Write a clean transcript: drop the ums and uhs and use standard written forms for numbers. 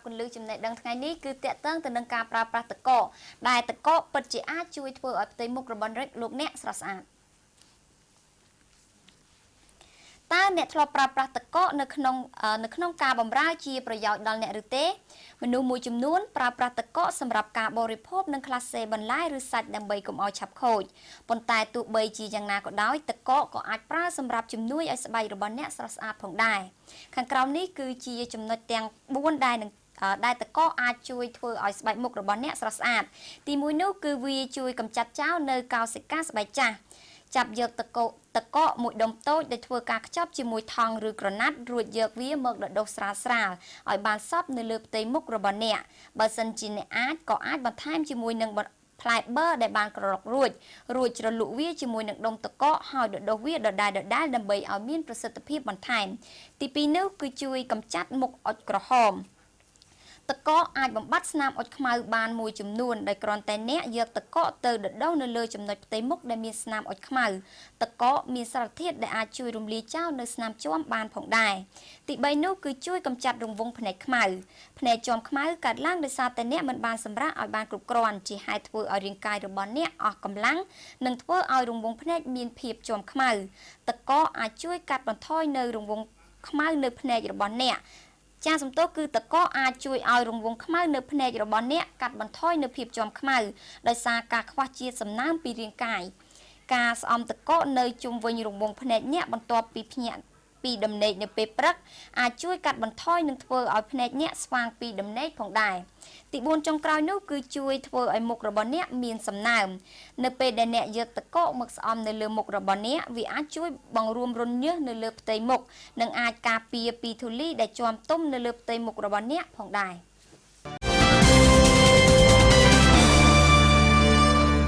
គន្លឹះចំណេះដឹងថ្ងៃនេះគឺតកតងទៅនឹងការប្រើប្រាស់ទឹកកកដែលទឹកកកពិតជាអាចជួយធ្វើឲ្យផ្ទៃមុខរបស់លោកអ្នកស្រស់ស្អាតតើអ្នកធ្លាប់ប្រើប្រាស់ទឹកកកនៅក្នុងការបម្រើជាប្រយោជន៍ដល់អ្នកឬទេមនុស្សមួយចំនួនប្រើប្រាស់ទឹកកកសម្រាប់ការបរិភោគនិងក្លាសេបន្លែឬសាច់ដើម្បីកុំឲ្យឆាប់ខូចប៉ុន្តែទោះបីជាយ៉ាងណាក៏ដោយទឹកកកក៏អាចប្រើសម្រាប់ជំនួយឲ្យស្បែករបស់អ្នកស្រស់ស្អាតផងដែរខាងក្រោមនេះគឺជាចំណុចទាំង4ដែលទឹកកកអាចជួយធ្វើឲ្យស្បែកមុខរបស់អ្នកស្រស់ស្អាតទី1នោះគឺវាជួយកម្ចាត់ចោលនៅកោសិកាស្បែកចាស់ចាប់យកទឹកកកមួយដុំតូចដែលធ្វើការខ្ចប់ជាមួយថង់ឬក្រណាត់រួចយកវាមកដុសស្រាលឲ្យបានសព្វនៅលើផ្ទៃមុខរបស់អ្នកបើសិនជាអ្នកអាចបន្ថែមជាមួយនឹងផ្លែប៊ឺដែលបានក្រឡុករួចជ្រលក់វាជាមួយនឹងដុំទឹកកកហើយដុសវាដដែលដើម្បីឲ្យមានប្រសិទ្ធភាពបន្ថែមទី2នោះគឺជួយកម្ចាត់មុខអុចក្រហមទឹកកកអាចបំបត្តិស្នាមអុចខ្មៅបានមួយចំនួនដោយគ្រាន់តែអ្នកយកទឹកកកទៅដដៅនៅលើចំណុចផ្ទៃមុខដែលមានស្នាមអុចខ្មៅទឹកកកមានសារធាតុដែលអាចជួយរំលាយចោលនៅស្នាមជាំបានផងដែរទី3នោះគឺជួយកម្ចាត់រង្វង់ភ្នែកខ្មៅភ្នែកជាំខ្មៅកើតឡើងដោយសារតែអ្នកមិនបានសម្រាកឲ្យបានគ្រប់គ្រាន់ជាហេតុធ្វើឲ្យរាងកាយរបស់អ្នកអស់កម្លាំងនិងធ្វើឲ្យរង្វង់ភ្នែកមានភាពជាំខ្មៅទឹកកកអាចជួយកាត់បន្ថយនៅរង្វង់ខ្មៅនៅភ្នែករបស់អ្នកចាសំទោសគឺទឹកកកអាចជួយឲ្យរង្វង់ខ្មៅនៅភ្នែករបស់អ្នកកាត់បន្ថយនៅភាពជាំខ្មៅដោយសារការខ្វះជាតិសំណើមពីរាងកាយការស្អំទឹកកកនៅជុំវិញរង្វង់ភ្នែកអ្នកបន្ទាប់ពីភ្ញាក់ពីដំណេកនៅពេលព្រឹកអាចជួយកាត់បន្ថយនិងធ្វើឲ្យភ្នែកអ្នកស្វាងពីដំណេកផងដែរទី4ចុងក្រោយនោះគឺជួយធ្វើឲ្យមុខរបស់អ្នកមានសំណើមនៅពេលដែលអ្នកយកទឹកកកមកស្អំនៅលើមុខរបស់អ្នកវាអាចជួយបង្រួមរន្ធញើសនៅលើផ្ទៃមុខនិងអាចការពារពីធូលីដែលជាប់ទុំនៅលើផ្ទៃមុខរបស់អ្នកផងដែរ